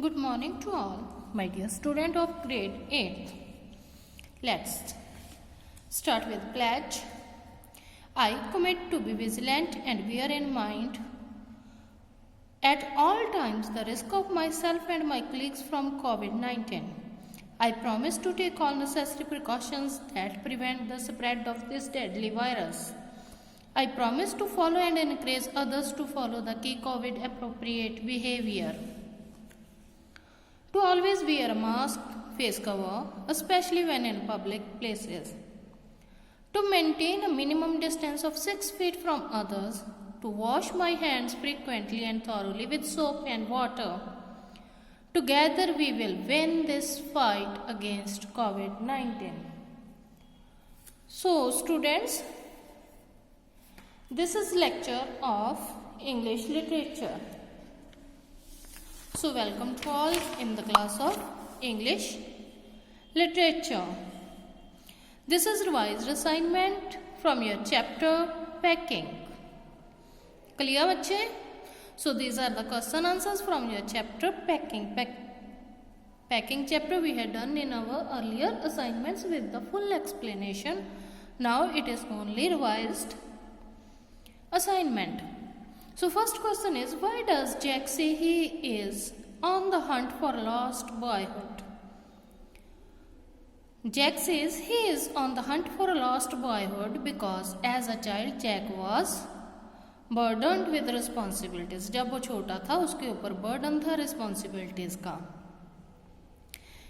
Good morning to all, my dear student of grade 8th. Let's start with pledge. I commit to be vigilant and bear in mind at all times the risk of myself and my colleagues from COVID-19. I promise to take all necessary precautions that prevent the spread of this deadly virus. I promise to follow and encourage others to follow the key COVID appropriate behavior. To always wear a mask, face cover, especially when in public places. To maintain a minimum distance of 6 feet from others. To wash my hands frequently and thoroughly with soap and water. Together we will win this fight against COVID-19. So students, this is lecture of English literature. So welcome to all in the class of English literature. This is revised assignment from your chapter packing. Clear bachche? So these are the question answers from your chapter packing. Packing chapter we had done in our earlier assignments with the full explanation. Now it is only revised assignment. So first question is, why does Jack say he is on the hunt for lost boyhood? Jack says he is on the hunt for a lost boyhood because as a child Jack was burdened with responsibilities. जब वो छोटा था उसके ऊपर burden था responsibilities का.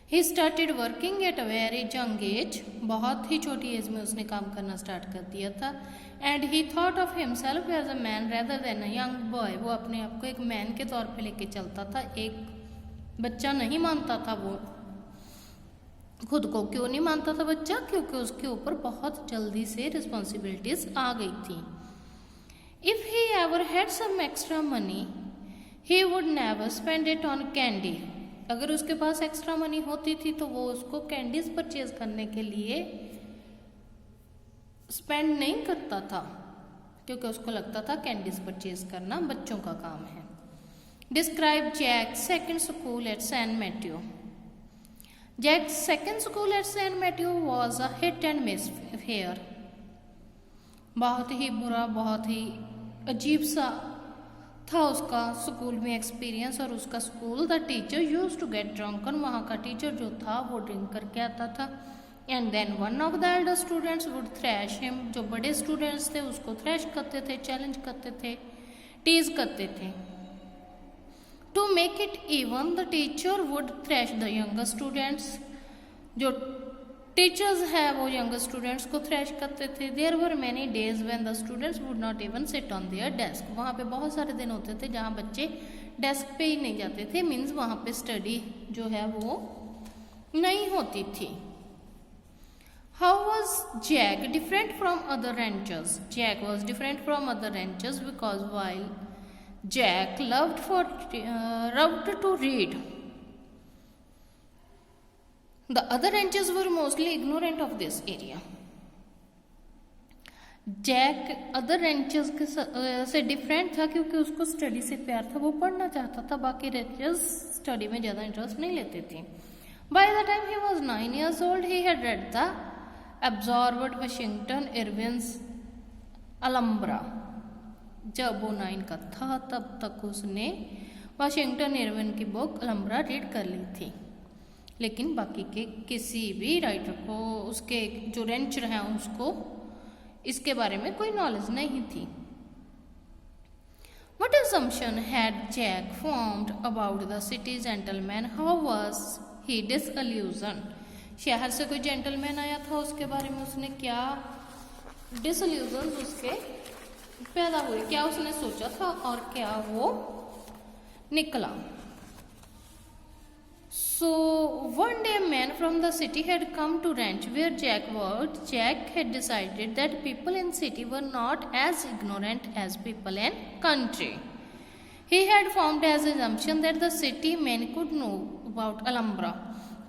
He started working at a very young age. बहुत ही छोटी एज में उसने काम करना स्टार्ट कर दिया था. And he thought of himself as a man rather than a young boy. वो अपने आप को एक मैन के तौर पे लेके चलता था, एक बच्चा नहीं मानता था. वो खुद को क्यों नहीं मानता था बच्चा? क्योंकि उसके ऊपर बहुत जल्दी से रिस्पॉन्सिबिलिटीज आ गई थी. If he ever had some extra money, he would never spend it on candy. अगर उसके पास एक्स्ट्रा मनी होती थी तो वो उसको कैंडीज परचेज करने के लिए स्पेंड नहीं करता था, क्योंकि उसको लगता था कैंडीज परचेज करना बच्चों का काम है. Describe Jack second school at San Matthew. Jack second school at San Matthew was a hit and miss affair. बहुत ही बुरा, बहुत ही अजीब सा था उसका स्कूल में एक्सपीरियंस. और उसका school, the teacher used to get drunken. वहाँ का टीचर जो था वो ड्रिंक करके आता था. And then one of the elder students would thrash him. जो बड़े स्टूडेंट्स थे उसको थ्रैश करते थे, चैलेंज करते थे, टीज करते थे. To make it even the teacher would thrash the younger students. जो टीचर्स है वो यंगर स्टूडेंट्स को थ्रैश करते थे. There were many days when the students would not even sit on their desk. वहाँ पे बहुत सारे दिन होते थे जहाँ बच्चे डेस्क पे ही नहीं जाते थे. मीन्स वहाँ पे स्टडी जो है वो नहीं होती थी. How was Jack different from other ranchers? Jack was different from other ranchers because while Jack loved to read, the other ranchers were mostly ignorant of this area. Jack other ranchers से different था क्योंकि उसको study से प्यार था, वो पढ़ना चाहता था. बाकी रेंचर्स स्टडी में ज़्यादा इंटरेस्ट नहीं लेते थे. By the time he was 9 years old, he had read the absorbed Washington Irving's Alhambra. जब वो 9 का था तब तक उसने वाशिंगटन इरविन की बुक अलहम्ब्रा रीड कर ली थी. लेकिन बाकी के किसी भी राइटर को, उसके जो रेंचर हैं उसको इसके बारे में कोई नॉलेज नहीं थी. What assumption had Jack formed about the city gentleman? How was he disillusioned? शहर से कोई जेंटलमैन आया था, उसके बारे में उसने क्या डिसल्यूजन उसके पैदा हुए, क्या उसने सोचा था और क्या वो निकला. So one day a man from the city had come to ranch where Jack worked. Jack had decided that people in city were not as ignorant as people in country. He had formed as assumption that the city men could know about Alhambra.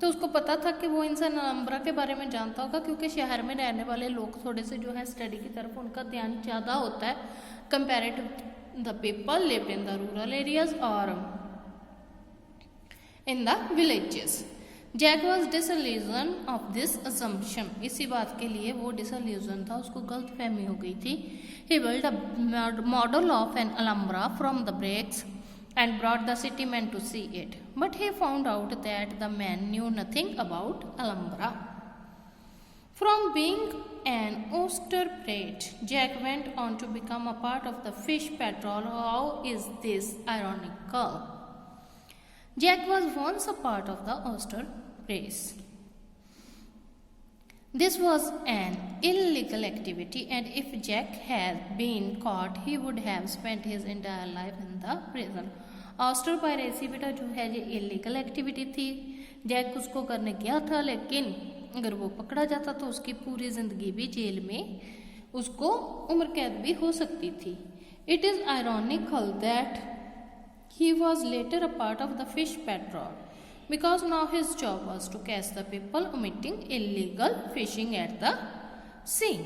तो उसको पता था कि वो इंसान अलहम्ब्रा के बारे में जानता होगा, क्योंकि शहर में रहने वाले लोग थोड़े से जो है स्टडी की तरफ उनका ध्यान ज़्यादा होता है comparative the people lived in the rural areas, or in the villages. Jack was disillusioned of this assumption. इसी बात के लिए वो disillusion था, उसको गलत फहमी हो गई थी. He built a model of an Alhambra from the bricks and brought the city men to see it. But he found out that the men knew nothing about Alhambra. From being an oyster pirate, Jack went on to become a part of the fish patrol. How is this ironical? Jack was once a part of the oyster race. This was an illegal activity, and if Jack had been caught, he would have spent his entire life in the prison. ऑस्टर पायरेसी बेटा जो है ये illegal activity थी, Jack उसको करने गया था, लेकिन अगर वो पकड़ा जाता तो उसकी पूरी जिंदगी भी जेल में उसको उम्र कैद भी हो सकती थी. It is ironical that he was later a part of the fish patrol because now his job was to catch the people committing illegal fishing at the sea.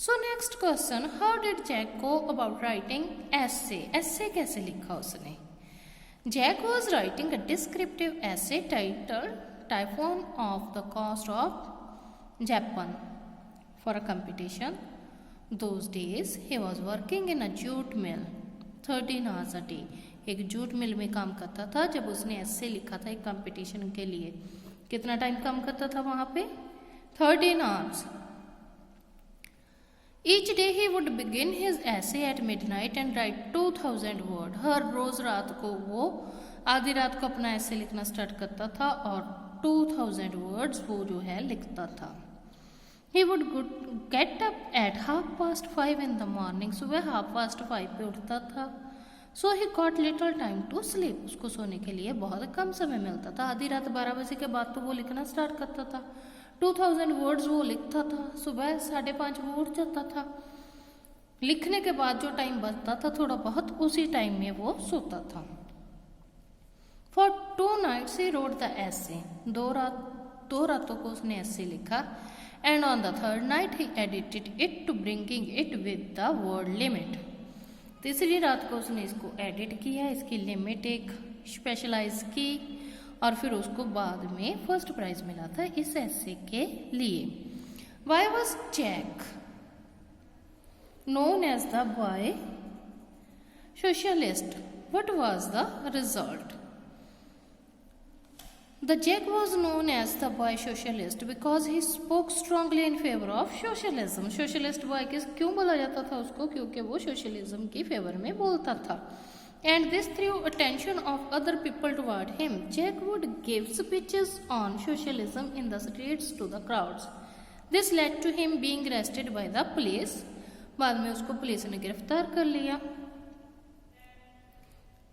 So next question, how did Jack go about writing essay? Essay कैसे लिखा उसने? Jack was writing a descriptive essay titled Typhoon of the Coast of Japan for a competition. Those days he was working in a jute mill 13 hours a day. एक jute mill में काम करता था जब उसने ऐसे लिखा था एक कंपटीशन के लिए. कितना टाइम काम करता था वहां पे? 13 hours. Each day he would begin his essay at midnight and write 2000 words. हर रोज रात को वो आधी रात को अपना ऐसे लिखना स्टार्ट करता था और 2000 words वो जो है लिखता था. He would get up at 5:30 in the morning. सुबह 5:30 पे उठता था. So he got little time to sleep. उसको सोने के लिए बहुत कम समय मिलता था. आधी रात 12 बजे के बाद तो वो लिखना स्टार्ट करता था. 2000 वर्ड्स वो लिखता था. सुबह 5:30 वो उठ जाता था. लिखने के बाद जो टाइम बचता था थोड़ा बहुत, उसी टाइम में वो सोता था. For 2 nights he wrote the essay. दो रातों को उसने ऐसे लिखा. And on the third night he edited it to bringing it with the word limit. तीसरी रात को उसने इसको एडिट किया, इसकी लिमिट एक स्पेशलाइज की और फिर उसको बाद में फर्स्ट प्राइज मिला था इस ऐसे के लिए. Why was Jack known as the boy socialist? What was the result? The Jack was known as the boy socialist because he spoke strongly in favor of socialism. Socialist boy क्यों बोला जाता था उसको? क्योंकि वो socialism की favour में बोलता था. And this drew attention of other people toward him. Jack would give speeches on socialism in the streets to the crowds. This led to him being arrested by the police. बाद में उसको police ने गिरफ्तार कर लिया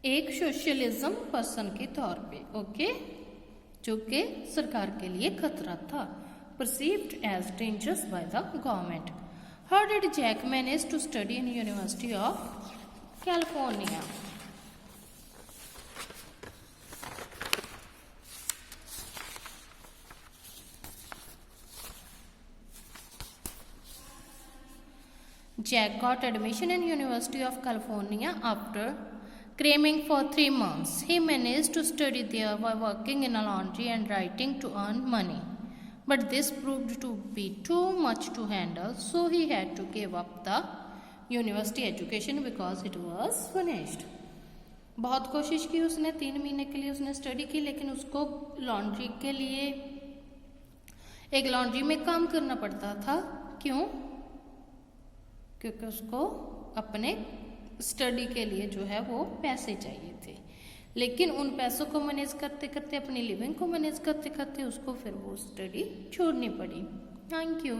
एक socialism person के तौर पे. ओके, जो कि सरकार के लिए खतरा था. Perceived as dangerous by the government. How did Jack manage to study in University of California? Jack got admission in University of California after cramming for 3 months. He managed to study there by working in a laundry and writing to earn money. But this proved to be too much to handle, so he had to give up the university education because it was finished. बहुत कोशिश की उसने, 3 महीने के लिए उसने study की, लेकिन उसको लॉन्ड्री के लिए एक लॉन्ड्री में काम करना पड़ता था. क्यों? क्योंकि उसको अपने स्टडी के लिए जो है वो पैसे चाहिए थे. लेकिन उन पैसों को मैनेज करते करते, अपनी लिविंग को मैनेज करते करते उसको फिर वो स्टडी छोड़नी पड़ी. Thank you.